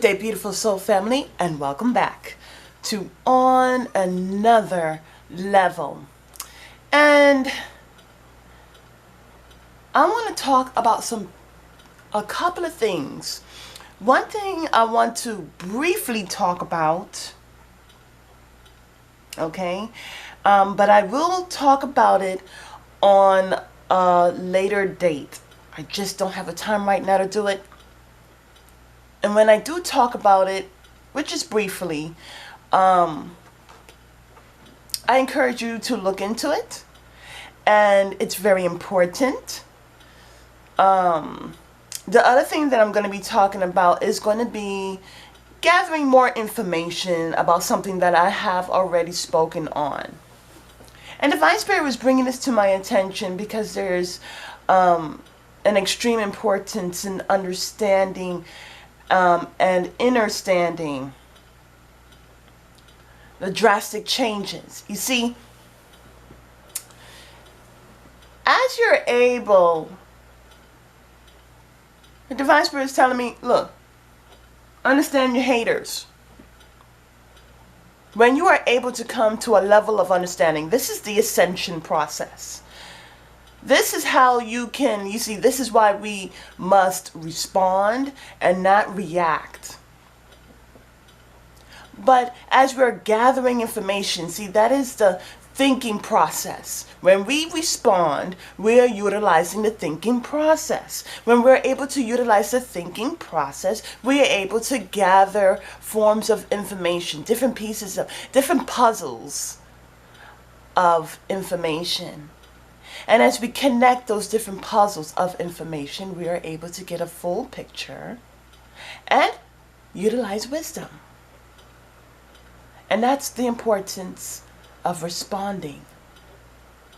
day, beautiful soul family, and welcome back to On Another Level. And I want to talk about a couple of things. One thing I want to briefly talk about, okay, but I will talk about it on a later date. I just don't have the time right now to do it. And when I do talk about it, which is briefly, I encourage you to look into it. And it's very important. The other thing that I'm going to be talking about is going to be gathering more information about something that I have already spoken on. And Divine Spirit was bringing this to my attention because there's an extreme importance in understanding and understanding the drastic changes. You see, as you're able, the Divine Spirit is telling me, look, understand your haters. When you are able to come to a level of understanding, this is the ascension process. This is how you see, this is why we must respond and not react. But as we're gathering information, see, that is the thinking process. When we respond, we're utilizing the thinking process. When we're able to utilize the thinking process, we're able to gather forms of information, different pieces of, different puzzles of information. And as we connect those different puzzles of information, we are able to get a full picture and utilize wisdom. And that's the importance of responding.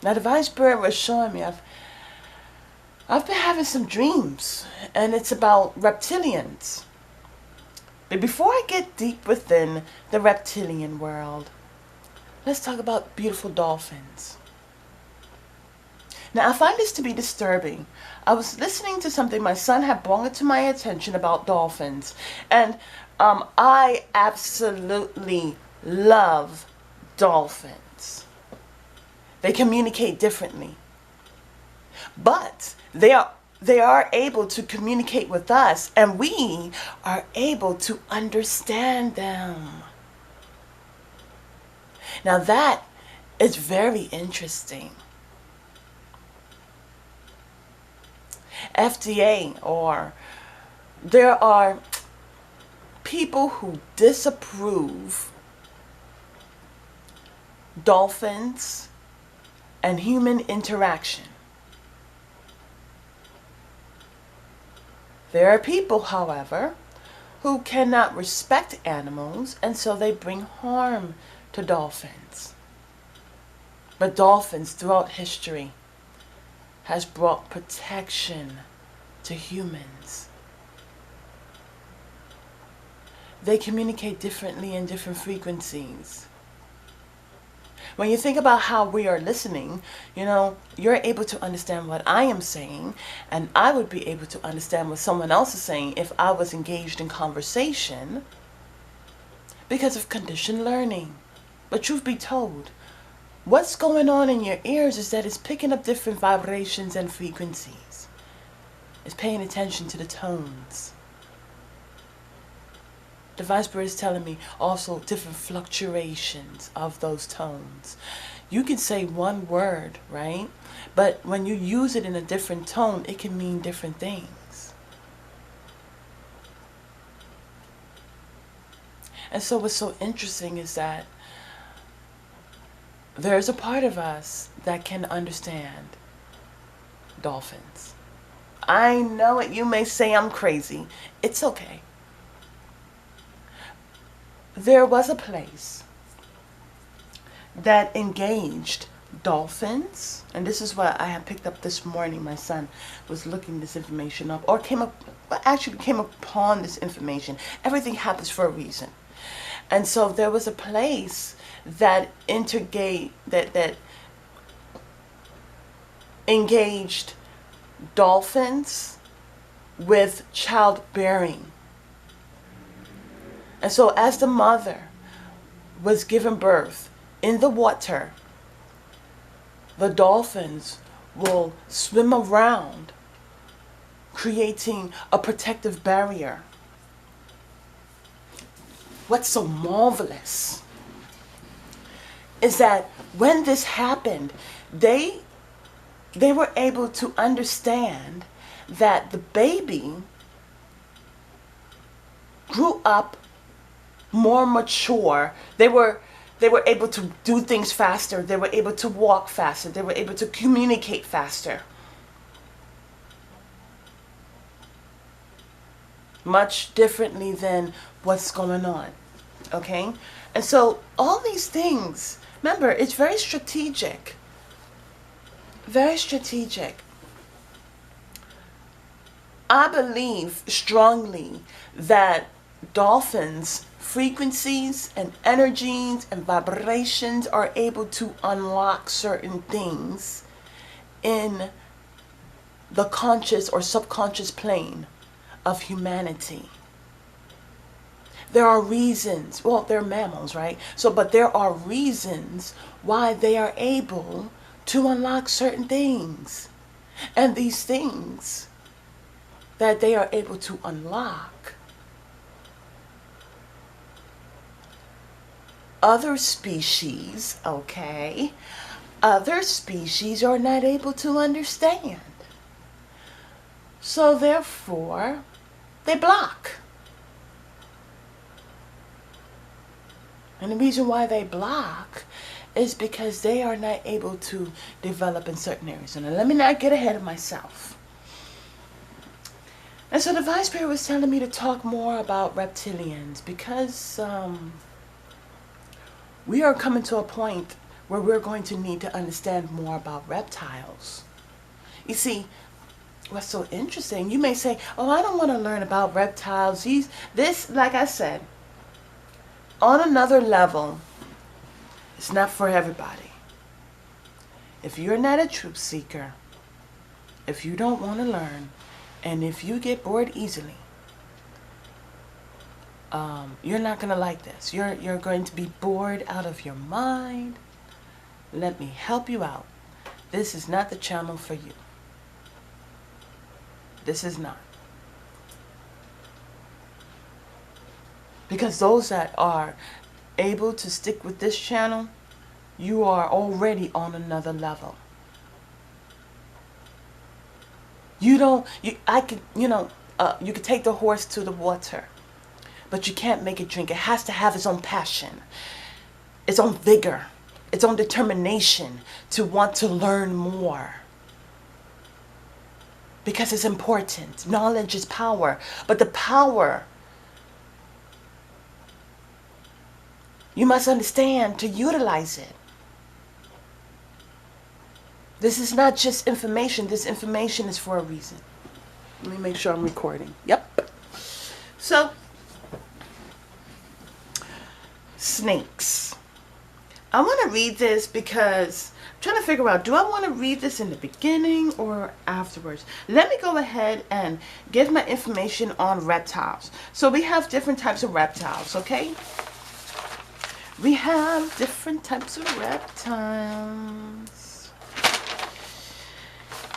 Now, Divine Spirit was showing me, I've been having some dreams, and it's about reptilians. But before I get deep within the reptilian world, let's talk about beautiful dolphins. Now, I find this to be disturbing. I was listening to something my son had brought it to my attention about dolphins. And I absolutely love dolphins. They communicate differently. But they are able to communicate with us, and we are able to understand them. Now, that is very interesting. FDA, or there are people who disapprove dolphins and human interaction. There are people, however, who cannot respect animals, and so they bring harm to dolphins. But dolphins throughout history has brought protection to humans. They communicate differently in different frequencies. When you think about how we are listening, you're able to understand what I am saying, and I would be able to understand what someone else is saying if I was engaged in conversation because of conditioned learning. But truth be told, what's going on in your ears is that it's picking up different vibrations and frequencies. It's paying attention to the tones. Divine Spirit is telling me also different fluctuations of those tones. You can say one word, right? But when you use it in a different tone, it can mean different things. And so what's so interesting is that there's a part of us that can understand dolphins. I know it. You may say I'm crazy. It's okay. There was a place that engaged dolphins, and this is what I had picked up this morning. My son was looking this information up, or came upon this information. Everything happens for a reason. And so there was a place that engaged dolphins with childbearing. And so as the mother was giving birth in the water, the dolphins will swim around, creating a protective barrier. What's so marvelous is that when this happened, they were able to understand that the baby grew up more mature. They were able to do things faster. They were able to walk faster. They were able to communicate faster. Much differently than what's going on. Okay? And so all these things, remember, it's very strategic. Very strategic. I believe strongly that dolphins' frequencies and energies and vibrations are able to unlock certain things in the conscious or subconscious plane of humanity. There are reasons, well, they're mammals, right? So, but there are reasons why they are able to unlock certain things. And these things that they are able to unlock, other species, okay, other species are not able to understand. So therefore, they block. And the reason why they block is because they are not able to develop in certain areas. And let me not get ahead of myself. And so the Divine Spirit was telling me to talk more about reptilians because we are coming to a point where we're going to need to understand more about reptiles. You see, what's so interesting, you may say, oh, I don't want to learn about reptiles. This, like I said, on another level, it's not for everybody. If you're not a truth seeker, if you don't want to learn, and if you get bored easily, you're not going to like this. You're going to be bored out of your mind. Let me help you out. This is not the channel for you. This is not. Because those that are able to stick with this channel, you are already on another level. You could take the horse to the water, but you can't make it drink. It has to have its own passion, its own vigor, its own determination to want to learn more. Because it's important. Knowledge is power. But the power, you must understand to utilize it. This is not just information. This information is for a reason. Let me make sure I'm recording. Yep. So, snakes. I want to read this because I'm trying to figure out, do I want to read this in the beginning or afterwards? Let me go ahead and give my information on reptiles. So we have different types of reptiles, okay? We have different types of reptiles.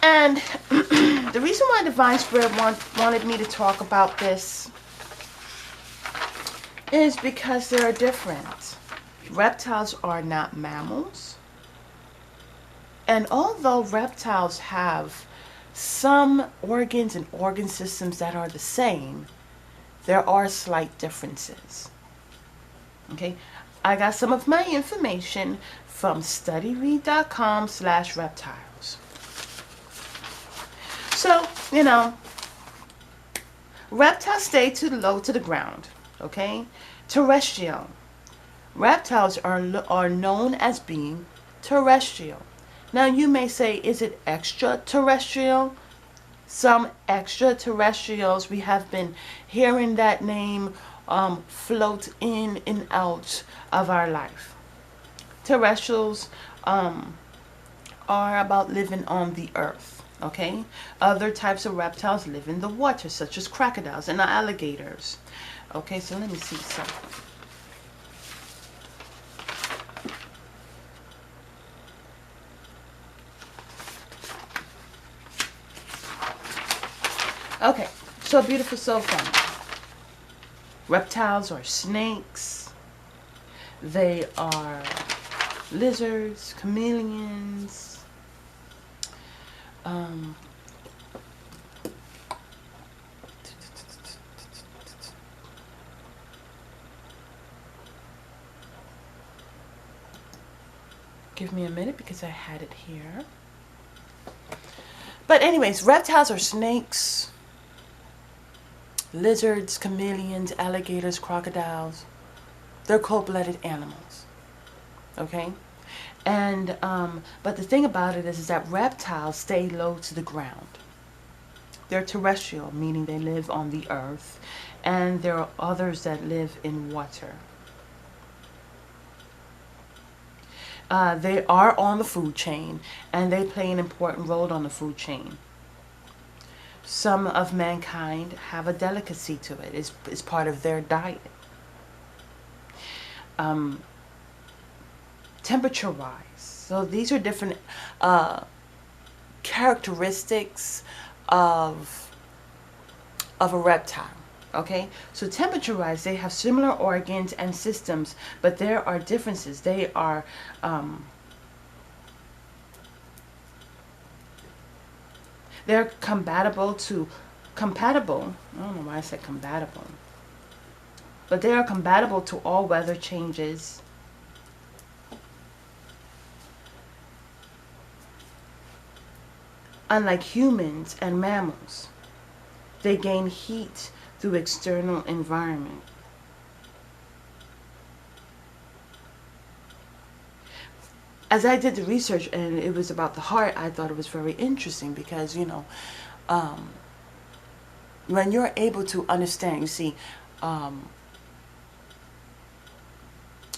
And the reason why Divine Spirit wanted me to talk about this is because they are different. Reptiles are not mammals. And although reptiles have some organs and organ systems that are the same, there are slight differences. Okay? I got some of my information from studyread.com/reptiles. So, reptiles stay too low to the ground. Okay? Terrestrial. Reptiles are known as being terrestrial. Now you may say, is it extraterrestrial? Some extraterrestrials, we have been hearing that name float in and out of our life. Terrestrials are about living on the earth. Okay? Other types of reptiles live in the water, such as crocodiles and alligators. Okay, so let me see something. Okay, so beautiful soul family. Reptiles are snakes. They are lizards, chameleons. Give me a minute because I had it here. But anyways, reptiles are snakes, lizards, chameleons, alligators, crocodiles. They're cold-blooded animals. Okay? And but the thing about it is that reptiles stay low to the ground. They're terrestrial, meaning they live on the earth, and there are others that live in water. They are on the food chain, and they play an important role on the food chain. Some of mankind have a delicacy to it. It's part of their diet. Temperature-wise, so these are different characteristics of a reptile. Okay, so temperature-wise, they have similar organs and systems, but there are differences. They are they're compatible. I don't know why I said compatible, but they are compatible to all weather changes. Unlike humans and mammals, they gain heat through external environment. As I did the research and it was about the heart, I thought it was very interesting because, you know, when you're able to understand, you see, when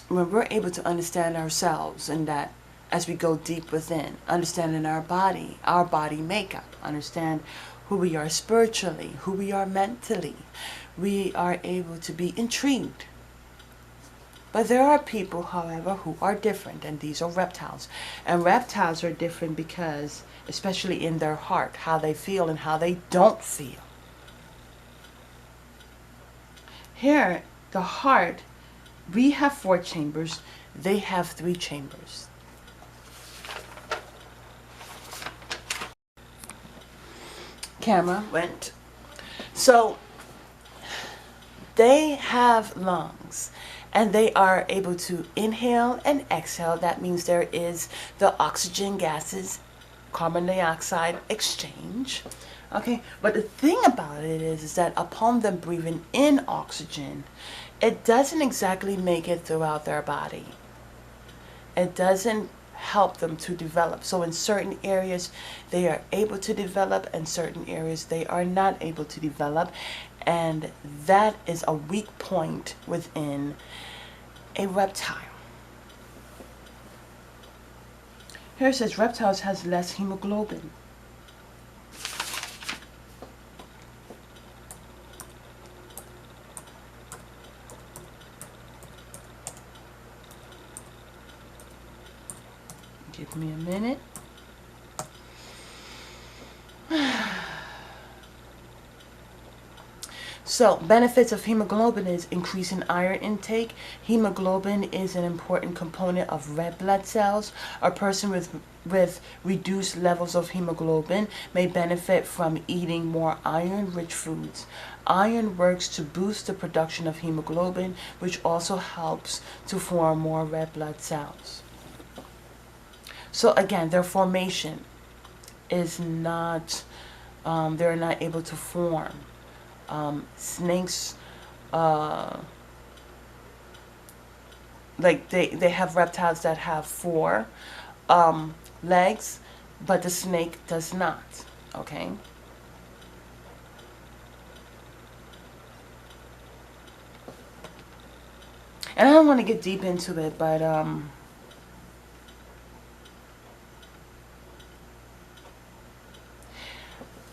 we're able to understand ourselves and that as we go deep within, understanding our body makeup, understand who we are spiritually, who we are mentally, we are able to be intrigued. But there are people, however, who are different, and these are reptiles. And reptiles are different because, especially in their heart, how they feel and how they don't feel. Here, the heart, we have 4 chambers, they have 3 chambers. Camera went. So they have lungs and they are able to inhale and exhale. That means there is the oxygen gases, carbon dioxide exchange. Okay, but the thing about it is that upon them breathing in oxygen, it doesn't exactly make it throughout their body. It doesn't help them to develop. So in certain areas they are able to develop and certain areas they are not able to develop, and that is a weak point within a reptile. Here it says reptiles has less hemoglobin. Give me a minute. So, benefits of hemoglobin is increasing iron intake. Hemoglobin is an important component of red blood cells. A person with reduced levels of hemoglobin may benefit from eating more iron-rich foods. Iron works to boost the production of hemoglobin, which also helps to form more red blood cells. So again, their formation is not, they're not able to form. Snakes, like they have reptiles that have 4 legs, but the snake does not, okay? And I don't want to get deep into it, but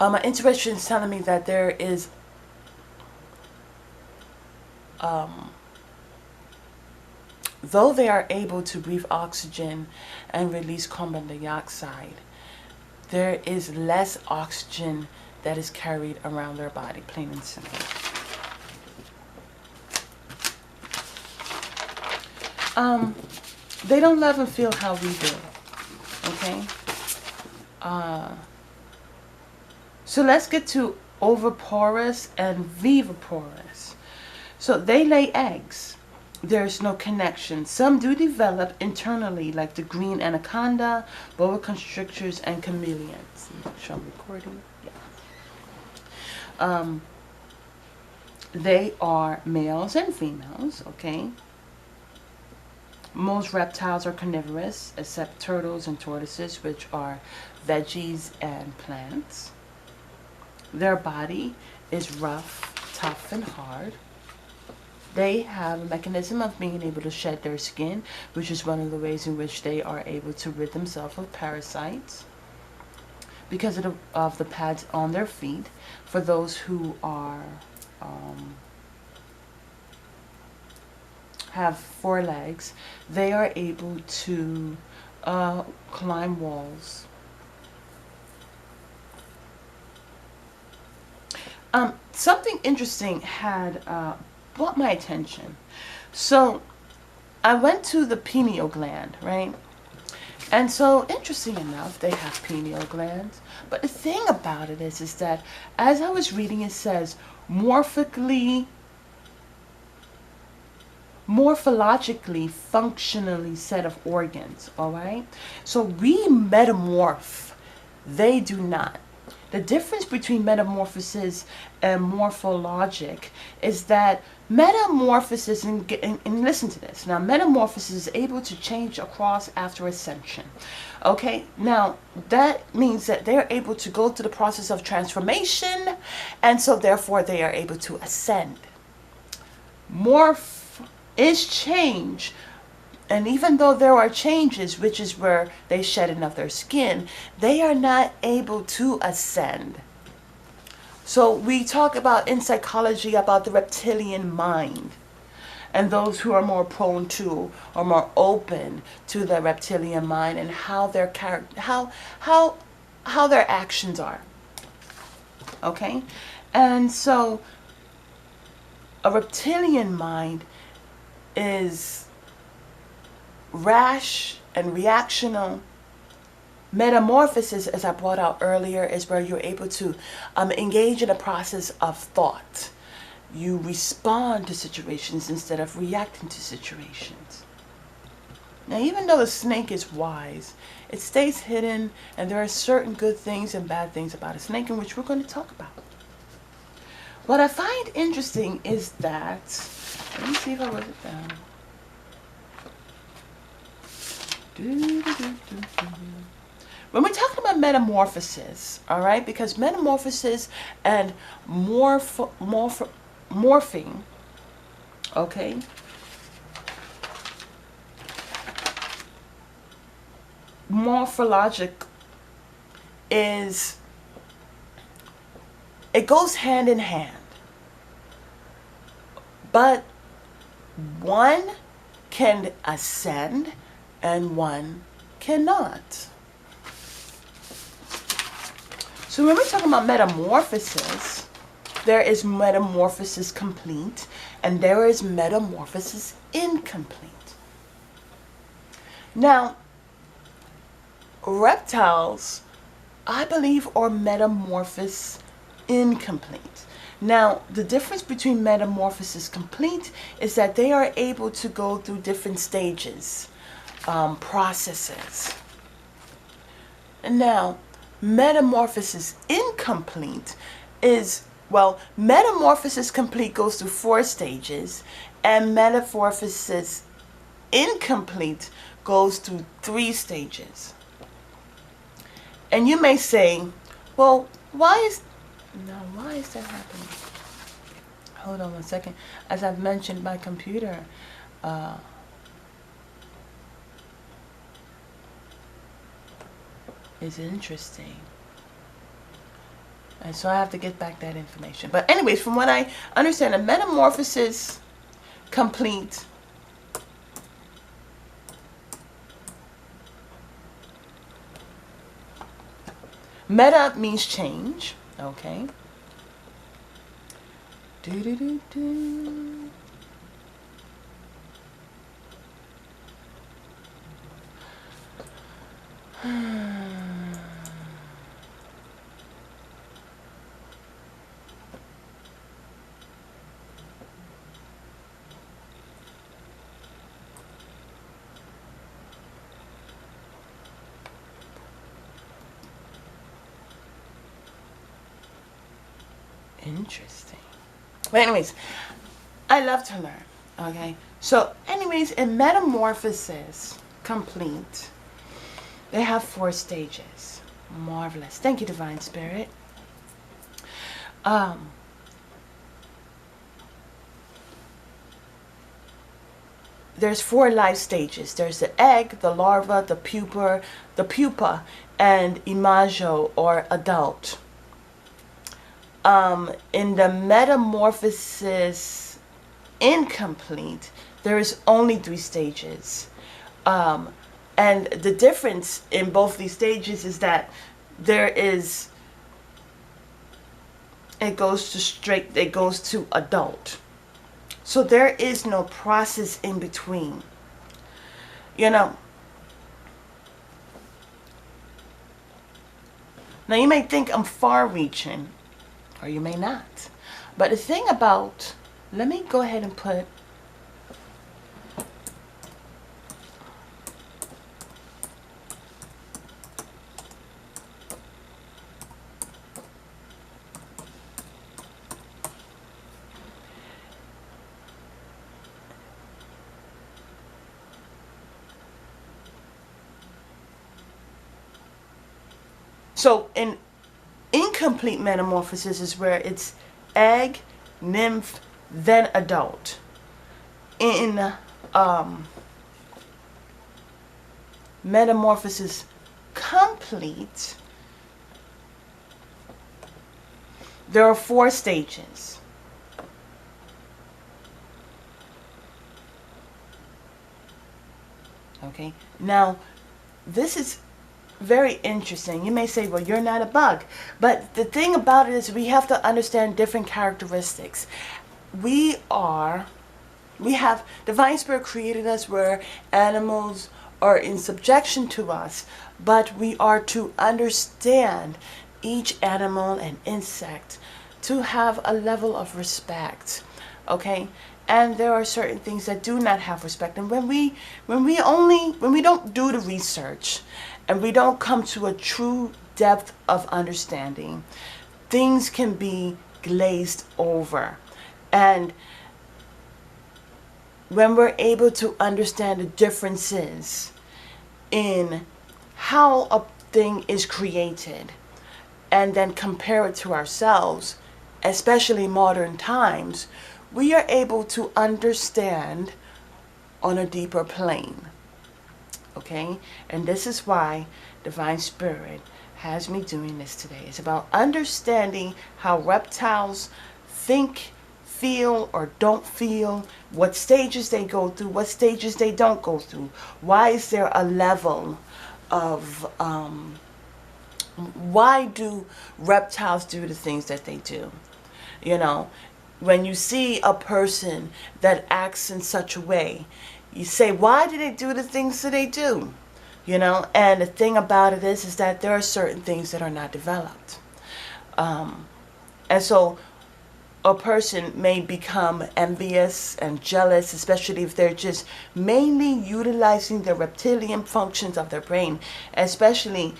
my intuition is telling me that there is though they are able to breathe oxygen and release carbon dioxide, there is less oxygen that is carried around their body, plain and simple. They don't love and feel how we do. Okay? So let's get to oviparous and viviparous. So they lay eggs. There's no connection. Some do develop internally, like the green anaconda, boa constrictors, and chameleons. Make sure I'm recording. Yeah. They are males and females, okay? Most reptiles are carnivorous, except turtles and tortoises, which are veggies and plants. Their body is rough, tough, and hard. They have a mechanism of being able to shed their skin, which is one of the ways in which they are able to rid themselves of parasites because of the pads on their feet. For those who are have 4 legs, they are able to climb walls. Something interesting had brought my attention. So I went to the pineal gland, right? And so, interesting enough, they have pineal glands. But the thing about it is that as I was reading, it says morphologically, functionally set of organs, all right? So we metamorph. They do not. The difference between metamorphosis and morphologic is that metamorphosis, and listen to this, now metamorphosis is able to change across after ascension. Okay, now that means that they're able to go through the process of transformation, and so therefore they are able to ascend. Morph is change. And even though there are changes, which is where they shedding of their skin, they are not able to ascend. So we talk about in psychology about the reptilian mind, and those who are more prone to or more open to the reptilian mind and how their how their actions are. Okay, and so a reptilian mind is rash and reactional. Metamorphosis, as I brought out earlier, is where you're able to engage in a process of thought. You respond to situations instead of reacting to situations. Now, even though the snake is wise, it stays hidden, and there are certain good things and bad things about a snake, in which we're going to talk about. What I find interesting is that, let me see if I wrote it down. When we're talking about metamorphosis, all right, because metamorphosis and morphing, okay, morphologic is, it goes hand in hand, but one can ascend and one cannot. So when we're talking about metamorphosis, there is metamorphosis complete and there is metamorphosis incomplete. Now, reptiles, I believe, are metamorphosis incomplete. Now, the difference between metamorphosis complete is that they are able to go through different stages, processes. And now, metamorphosis incomplete is, well, metamorphosis complete goes through 4 stages, and metamorphosis incomplete goes through 3 stages. And you may say, well, why is that happening? Hold on one second. As I've mentioned, my computer is interesting. And so I have to get back that information. But anyways, from what I understand, a metamorphosis complete. Meta means change. Okay. Do do do do. Interesting. But anyways, I love to learn. Okay. So anyways, in metamorphosis complete, they have 4 stages. Marvelous. Thank you, Divine Spirit. There's 4 life stages. There's the egg, the larva, the pupa, and imago or adult. In the metamorphosis incomplete, there is only 3 stages. And the difference in both these stages is that it goes to adult. So there is no process in between. You know, now you may think I'm far reaching, or you may not. But the thing about, let me go ahead and put so in incomplete metamorphosis is where it's egg, nymph, then adult. In metamorphosis complete, there are 4 stages. Okay, now this is very interesting. You may say, well, you're not a bug. But the thing about it is we have to understand different characteristics. We have Divine Spirit created us where animals are in subjection to us, but we are to understand each animal and insect to have a level of respect. Okay? And there are certain things that do not have respect. And when we don't do the research and we don't come to a true depth of understanding, things can be glazed over. And when we're able to understand the differences in how a thing is created and then compare it to ourselves, especially modern times, we are able to understand on a deeper plane. Okay? And this is why Divine Spirit has me doing this today. It's about understanding how reptiles think, feel, or don't feel, what stages they go through, what stages they don't go through. Why is there a level of, why do reptiles do the things that they do? You know, when you see a person that acts in such a way, you say, why do they do the things that they do? You know, and the thing about it is that there are certain things that are not developed. And so a person may become envious and jealous, especially if they're just mainly utilizing the reptilian functions of their brain, especially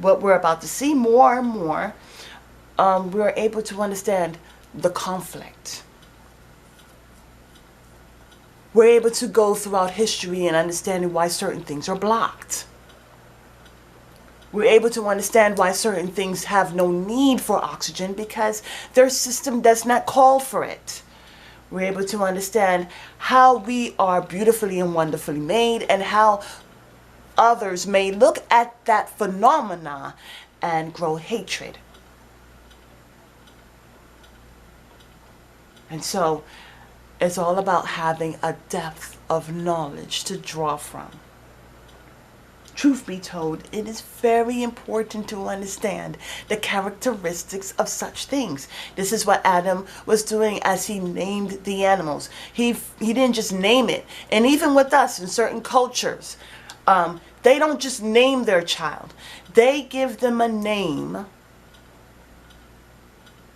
what we're about to see more and more. We're able to understand the conflict. We're able to go throughout history and understanding why certain things are blocked. We're able to understand why certain things have no need for oxygen because their system does not call for it. We're able to understand how we are beautifully and wonderfully made and how others may look at that phenomena and grow hatred. And so It's all about having a depth of knowledge to draw from. Truth be told, it is very important to understand the characteristics of such things. This is what Adam was doing as he named the animals. He didn't just name it. And even with us in certain cultures, they don't just name their child. They give them a name,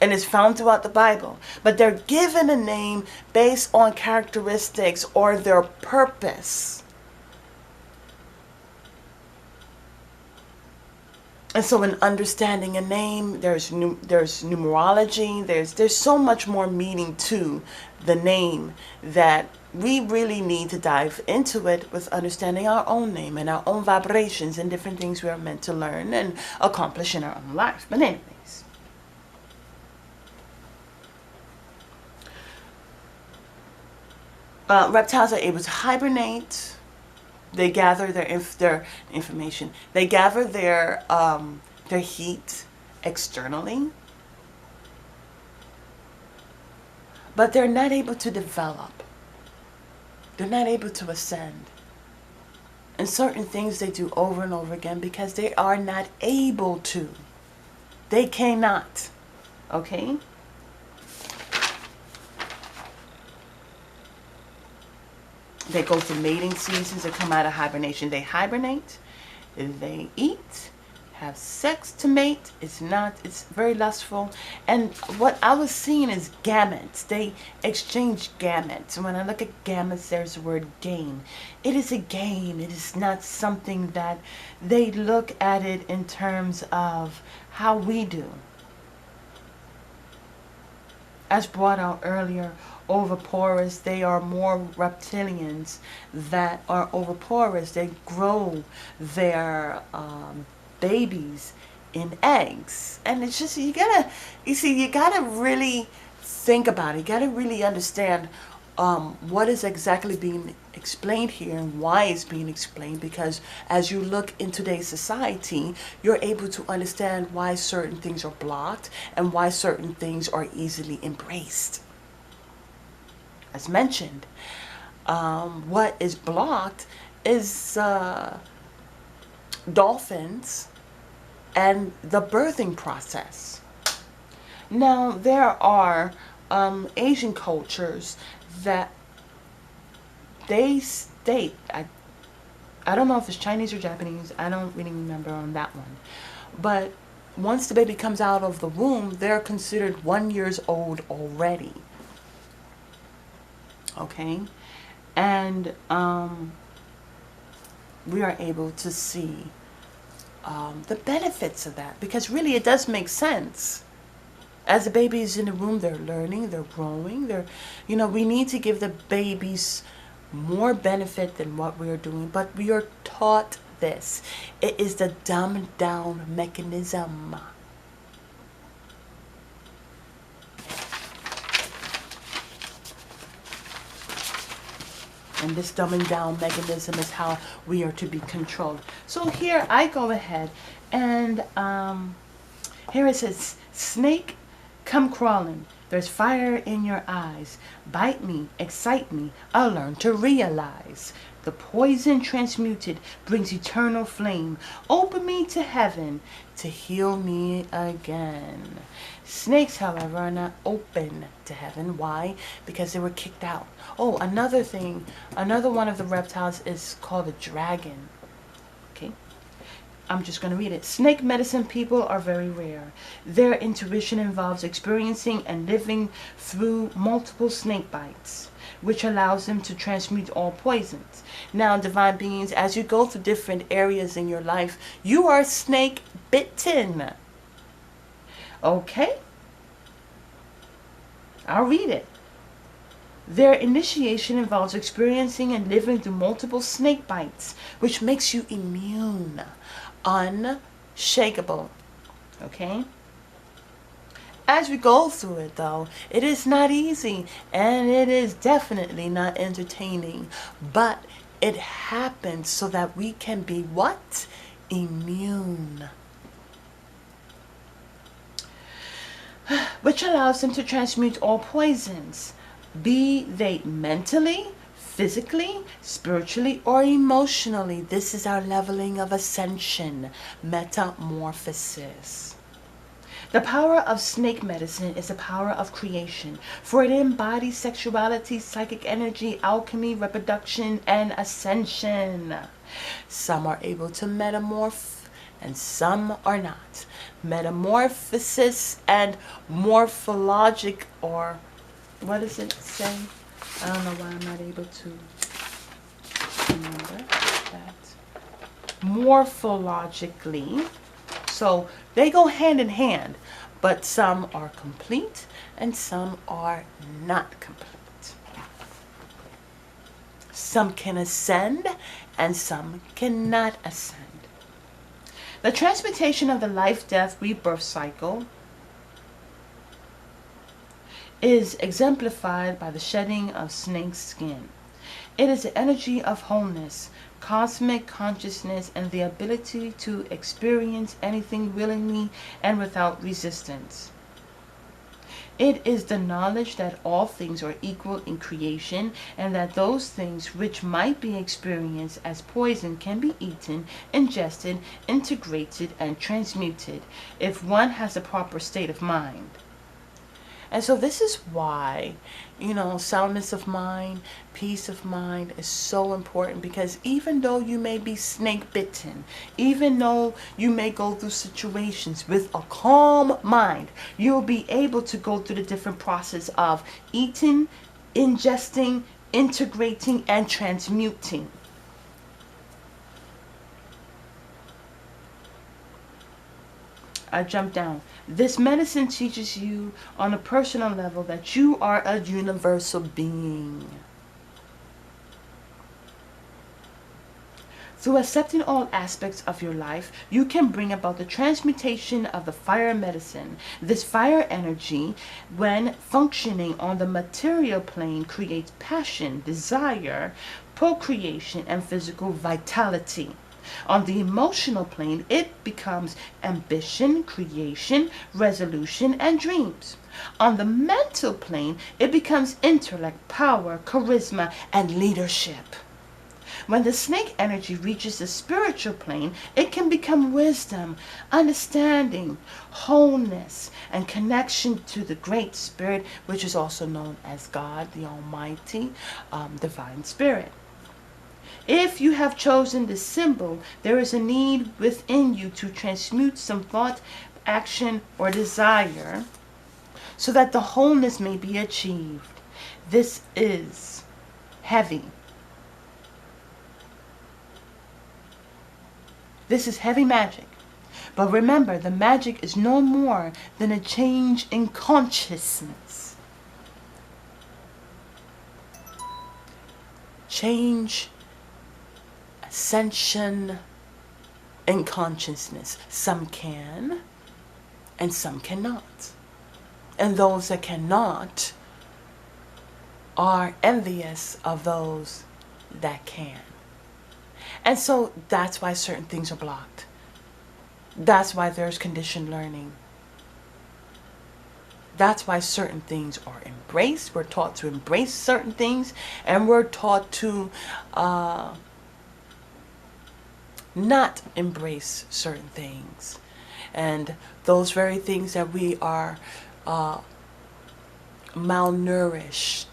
and it's found throughout the Bible. But they're given a name based on characteristics or their purpose. And so in understanding a name, there's numerology, there's so much more meaning to the name that we really need to dive into it with understanding our own name and our own vibrations and different things we are meant to learn and accomplish in our own life. But anyways, reptiles are able to hibernate. They gather their information. They gather their heat externally, but they're not able to develop. They're not able to ascend. And certain things they do over and over again because they are not able to. They cannot. Okay? They go through mating seasons and come out of hibernation. They hibernate, they eat, have sex to mate. It's very lustful. And what I was seeing is gametes. They exchange gametes. When I look at gametes, there's the word gain. It is a gain. It is not something that they look at it in terms of how we do. As brought out earlier, oviparous, they are more reptilians that are oviparous. They grow their babies in eggs. And it's just, you gotta really think about it. You gotta really understand what is exactly being explained here and why it's being explained, because as you look in today's society, you're able to understand why certain things are blocked and why certain things are easily embraced. As mentioned, what is blocked is dolphins and the birthing process. Now, there are Asian cultures that they state, I don't know if it's Chinese or Japanese, I don't really remember on that one, but once the baby comes out of the womb, they're considered 1 year old already. Okay? And we are able to see the benefits of that, because really it does make sense. As the baby is in the womb, they're learning, they're growing, we need to give the babies more benefit than what we are doing, but we are taught this. It is the dumbed down mechanism. And this dumbing down mechanism is how we are to be controlled. So here I go ahead and here it says, snake, come crawling. There's fire in your eyes. Bite me, excite me. I'll learn to realize. The poison transmuted brings eternal flame. Open me to heaven to heal me again. Snakes, however, are not open to heaven. Why? Because they were kicked out. Oh, another thing, another one of the reptiles is called a dragon. Okay. I'm just going to read it. Snake medicine people are very rare. Their intuition involves experiencing and living through multiple snake bites, which allows them to transmute all poisons. Now, divine beings, as you go through different areas in your life, you are snake bitten. Okay? I'll read it. Their initiation involves experiencing and living through multiple snake bites, which makes you immune, unshakable. Okay? As we go through it, though, it is not easy, and it is definitely not entertaining, but it happens so that we can be what? Immune. Which allows them to transmute all poisons. be they mentally, physically, spiritually, or emotionally. This is our leveling of ascension, metamorphosis. The power of snake medicine is the power of creation, for it embodies sexuality, psychic energy, alchemy, reproduction, and ascension. Some are able to metamorph and some are not. Metamorphosis and morphologic, or what does it say? I don't know why I'm not able to remember that. Morphologically. So they go hand in hand, but some are complete and some are not complete. Some can ascend and some cannot ascend. The transmutation of the life, death, rebirth cycle is exemplified by the shedding of snake skin. It is the energy of wholeness, cosmic consciousness, and the ability to experience anything willingly and without resistance. It is the knowledge that all things are equal in creation, and that those things which might be experienced as poison can be eaten, ingested, integrated, and transmuted if one has a proper state of mind. And so this is why, soundness of mind, peace of mind is so important, because even though you may be snake bitten, even though you may go through situations with a calm mind, you'll be able to go through the different process of eating, ingesting, integrating, and transmuting. I jump down. This medicine teaches you on a personal level that you are a universal being. Through accepting all aspects of your life, you can bring about the transmutation of the fire medicine. This fire energy, when functioning on the material plane, creates passion, desire, procreation, and physical vitality. On the emotional plane, it becomes ambition, creation, resolution, and dreams. On the mental plane, it becomes intellect, power, charisma, and leadership. When the snake energy reaches the spiritual plane, it can become wisdom, understanding, wholeness, and connection to the Great Spirit, which is also known as God, the Almighty, Divine Spirit. If you have chosen this symbol, there is a need within you to transmute some thought, action, or desire so that the wholeness may be achieved. This is heavy. This is heavy magic. But remember, the magic is no more than a change in consciousness. Change, ascension, and consciousness. Some can, and some cannot. And those that cannot are envious of those that can. And so that's why certain things are blocked. That's why there's conditioned learning. That's why certain things are embraced. We're taught to embrace certain things, and we're taught to not embrace certain things. And those very things that we are malnourished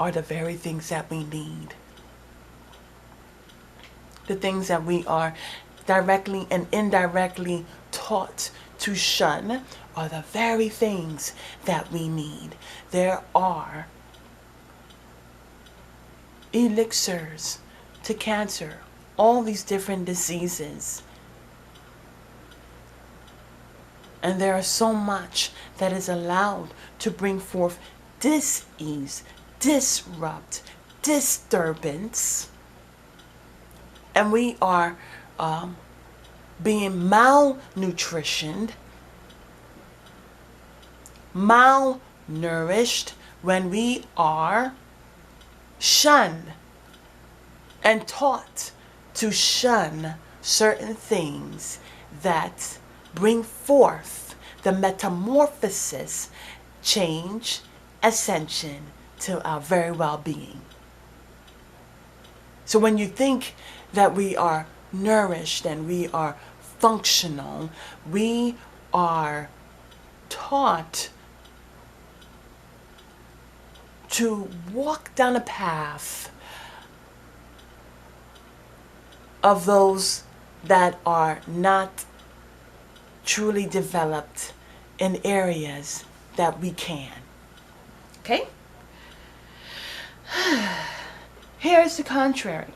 are the very things that we need. The things that we are directly and indirectly taught to shun are the very things that we need. There are elixirs to cancer, all these different diseases. And there is so much that is allowed to bring forth dis-ease, disrupt, disturbance. And we are being malnutritioned, malnourished when we are shunned and taught to shun certain things that bring forth the metamorphosis, change, ascension to our very well-being. So when you think that we are nourished and we are functional, we are taught to walk down a path of those that are not truly developed in areas that we can. Okay? Here's the contrary.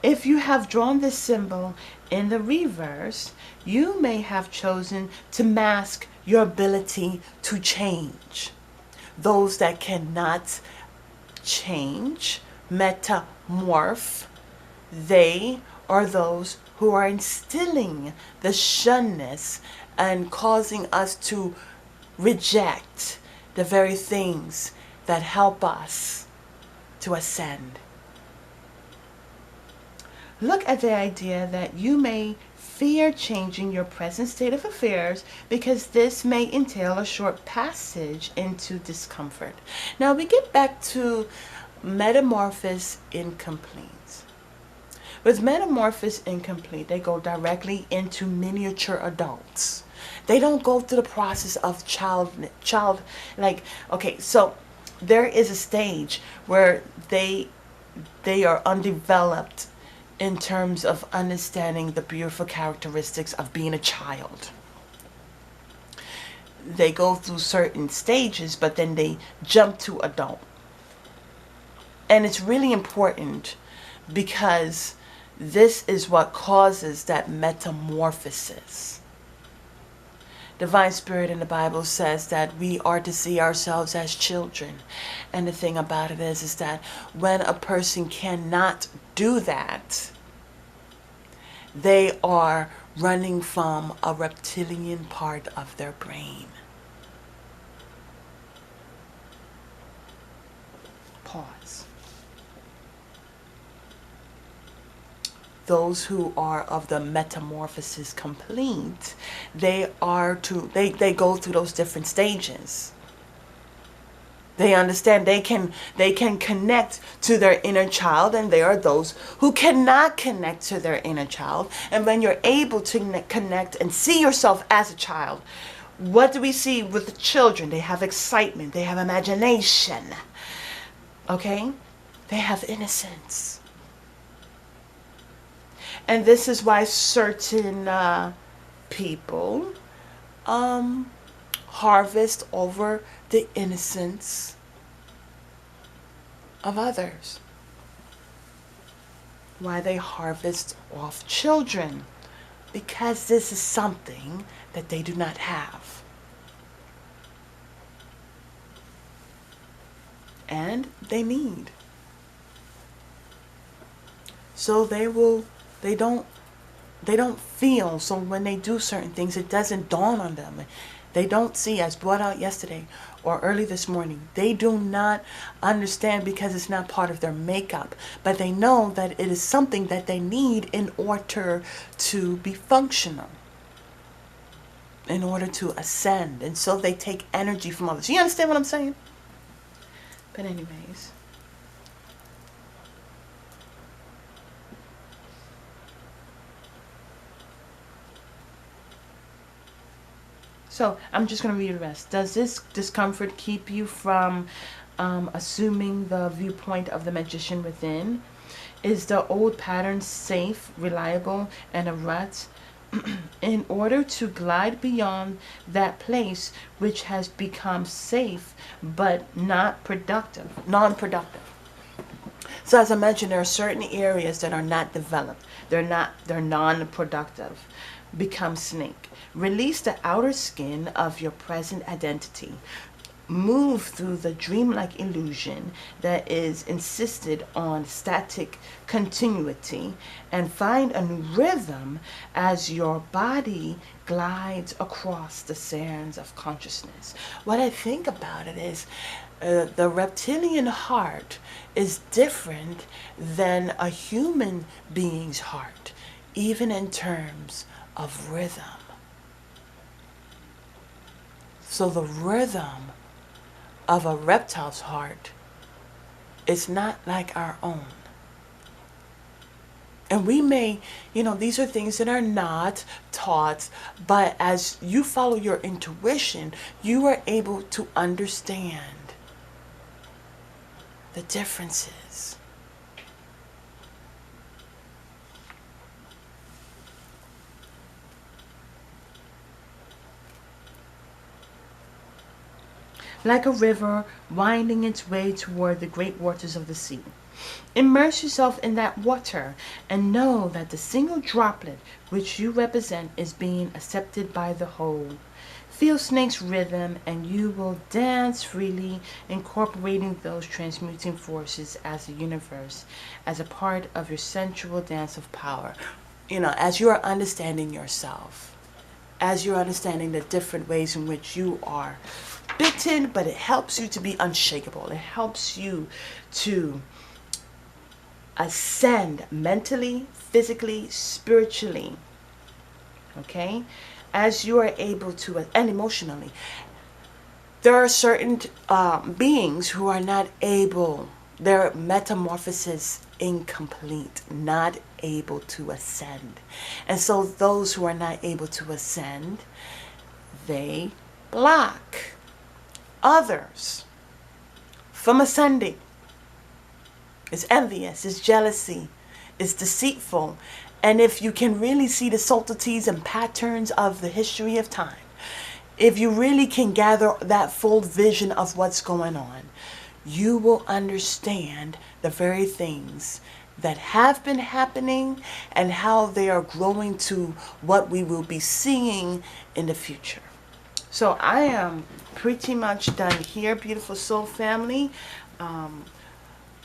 If you have drawn this symbol in the reverse, you may have chosen to mask your ability to change. Those that cannot change, metamorph, they are those who are instilling the shunness and causing us to reject the very things that help us to ascend. Look at the idea that you may fear changing your present state of affairs because this may entail a short passage into discomfort. Now we get back to metamorphosis incomplete. With metamorphosis incomplete, they go directly into miniature adults. They don't go through the process of okay, so there is a stage where they are undeveloped in terms of understanding the beautiful characteristics of being a child. They go through certain stages, but then they jump to adult. And it's really important because this is what causes that metamorphosis. Divine Spirit in the Bible says that we are to see ourselves as children. And the thing about it is that when a person cannot do that, they are running from a reptilian part of their brain. Pause. Those who are of the metamorphosis complete, they go through those different stages. They understand they can connect to their inner child, and there are those who cannot connect to their inner child. And when you're able to connect and see yourself as a child, what do we see with the children? They have excitement, they have imagination. Okay? They have innocence. And this is why certain people harvest over the innocence of others. Why they harvest off children. Because this is something that they do not have. And they need. So they don't feel, so when they do certain things, it doesn't dawn on them. They don't see, as brought out yesterday or early this morning, they do not understand because it's not part of their makeup. But they know that it is something that they need in order to be functional, in order to ascend. And so they take energy from others. You understand what I'm saying? But anyways. So I'm just going to read the rest. Does this discomfort keep you from assuming the viewpoint of the magician within? Is the old pattern safe, reliable, and a rut? In order to glide beyond that place which has become safe but not productive, non-productive. So as I mentioned, there are certain areas that are not developed. They're non-productive. Become snake. Release the outer skin of your present identity. Move through the dreamlike illusion that is insisted on static continuity and find a new rhythm as your body glides across the sands of consciousness. What I think about it is the reptilian heart is different than a human being's heart, even in terms of rhythm. So the rhythm of a reptile's heart is not like our own. And we may, these are things that are not taught, but as you follow your intuition, you are able to understand the differences. Like a river winding its way toward the great waters of the sea. Immerse yourself in that water and know that the single droplet which you represent is being accepted by the whole. Feel snake's rhythm and you will dance freely, incorporating those transmuting forces as the universe, as a part of your sensual dance of power. As you are understanding yourself, as you're understanding the different ways in which you are bitten, but it helps you to be unshakable. It helps you to ascend mentally, physically, spiritually, okay, as you are able to, and emotionally. There are certain beings who are not able, their metamorphosis incomplete, not able to ascend. And so those who are not able to ascend, they block others from ascending. It's envious, it's jealousy, it's deceitful. And if you can really see the subtleties and patterns of the history of time, if you really can gather that full vision of what's going on, you will understand the very things that have been happening and how they are growing to what we will be seeing in the future. So I am pretty much done here, beautiful soul family.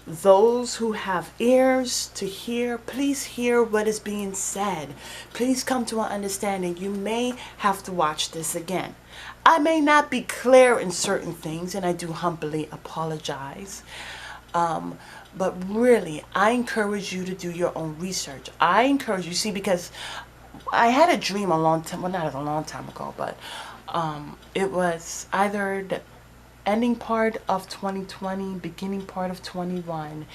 Those who have ears to hear, please hear what is being said. Please come to an understanding. You may have to watch this again. I may not be clear in certain things, and I do humbly apologize. But really, I encourage you to do your own research. I encourage you, see, because I had a dream a long time, well, not a long time ago, but it was either the ending part of 2020, beginning part of 21,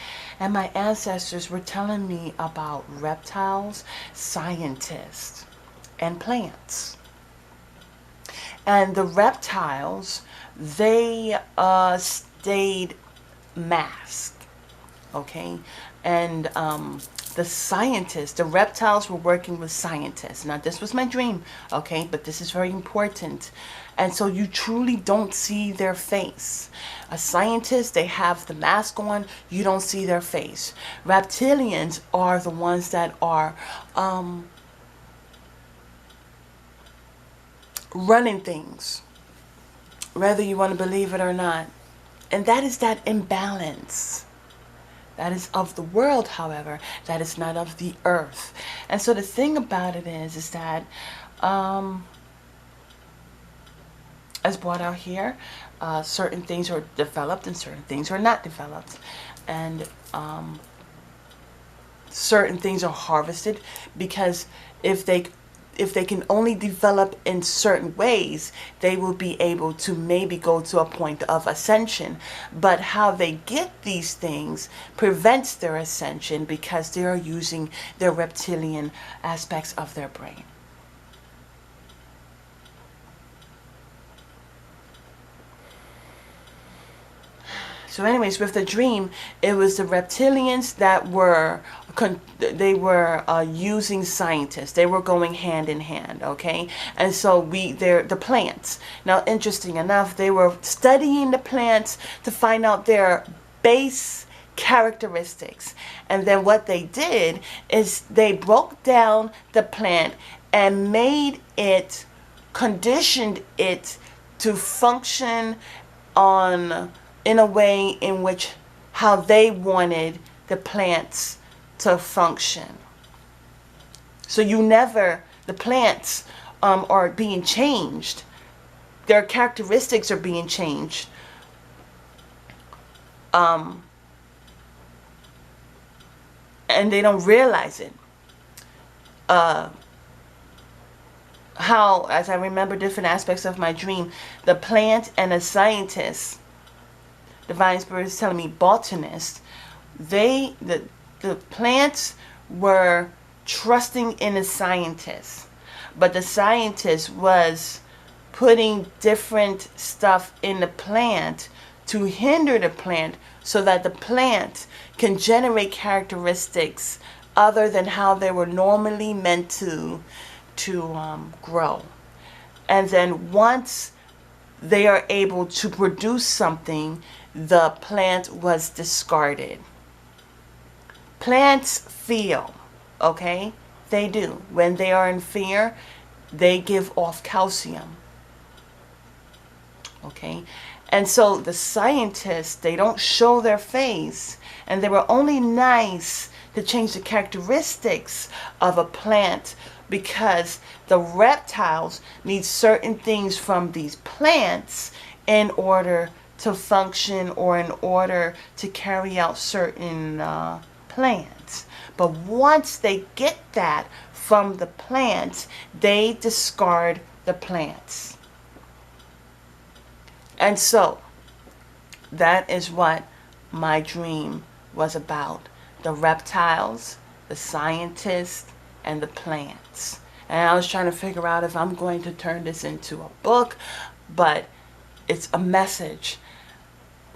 and my ancestors were telling me about reptiles, scientists, and plants. And the reptiles, they stayed masked, okay? And the scientists, the reptiles were working with scientists. Now, this was my dream, okay? But this is very important. And so you truly don't see their face. A scientist, they have the mask on. You don't see their face. Reptilians are the ones that are running things, whether you want to believe it or not. And that is that imbalance. That is of the world, however. That is not of the earth. And so the thing about it is that as brought out here, certain things are developed and certain things are not developed. And certain things are harvested because if they can only develop in certain ways, they will be able to maybe go to a point of ascension. But how they get these things prevents their ascension because they are using their reptilian aspects of their brain. So anyways, with the dream, it was the reptilians that were, using scientists. They were going hand in hand, okay? And so they're the plants. Now, interesting enough, they were studying the plants to find out their base characteristics. And then what they did is they broke down the plant and made it, conditioned it to function in a way in which how they wanted the plants to function. So the plants are being changed. Their characteristics are being changed. And they don't realize it. How, as I remember different aspects of my dream, the plant and the scientist Divine Spirit is telling me botanists, the plants were trusting in the scientists, but the scientist was putting different stuff in the plant to hinder the plant so that the plant can generate characteristics other than how they were normally meant to grow. And then once they are able to produce something, the plant was discarded. Plants feel, okay? They do. When they are in fear, they give off calcium. Okay? And so the scientists, they don't show their face, and they were only nice to change the characteristics of a plant because the reptiles need certain things from these plants in order to function or in order to carry out certain plans. But once they get that from the plants, they discard the plants. And so that is what my dream was about. The reptiles, the scientists, and the plants. And I was trying to figure out if I'm going to turn this into a book, but it's a message.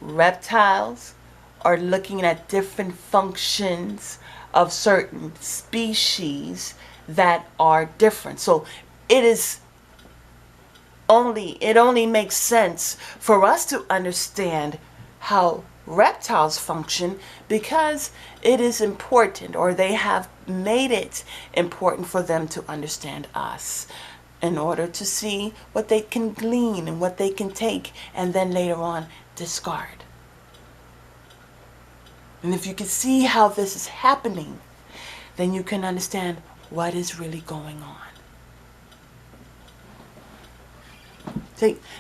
Reptiles are looking at different functions of certain species that are different. So it only makes sense for us to understand how reptiles function because it is important, or they have made it important for them to understand us in order to see what they can glean and what they can take and then later on discard. And if you can see how this is happening, then you can understand what is really going on.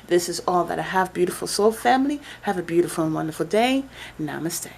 This is all that I have, beautiful soul family. Have a beautiful and wonderful day. Namaste.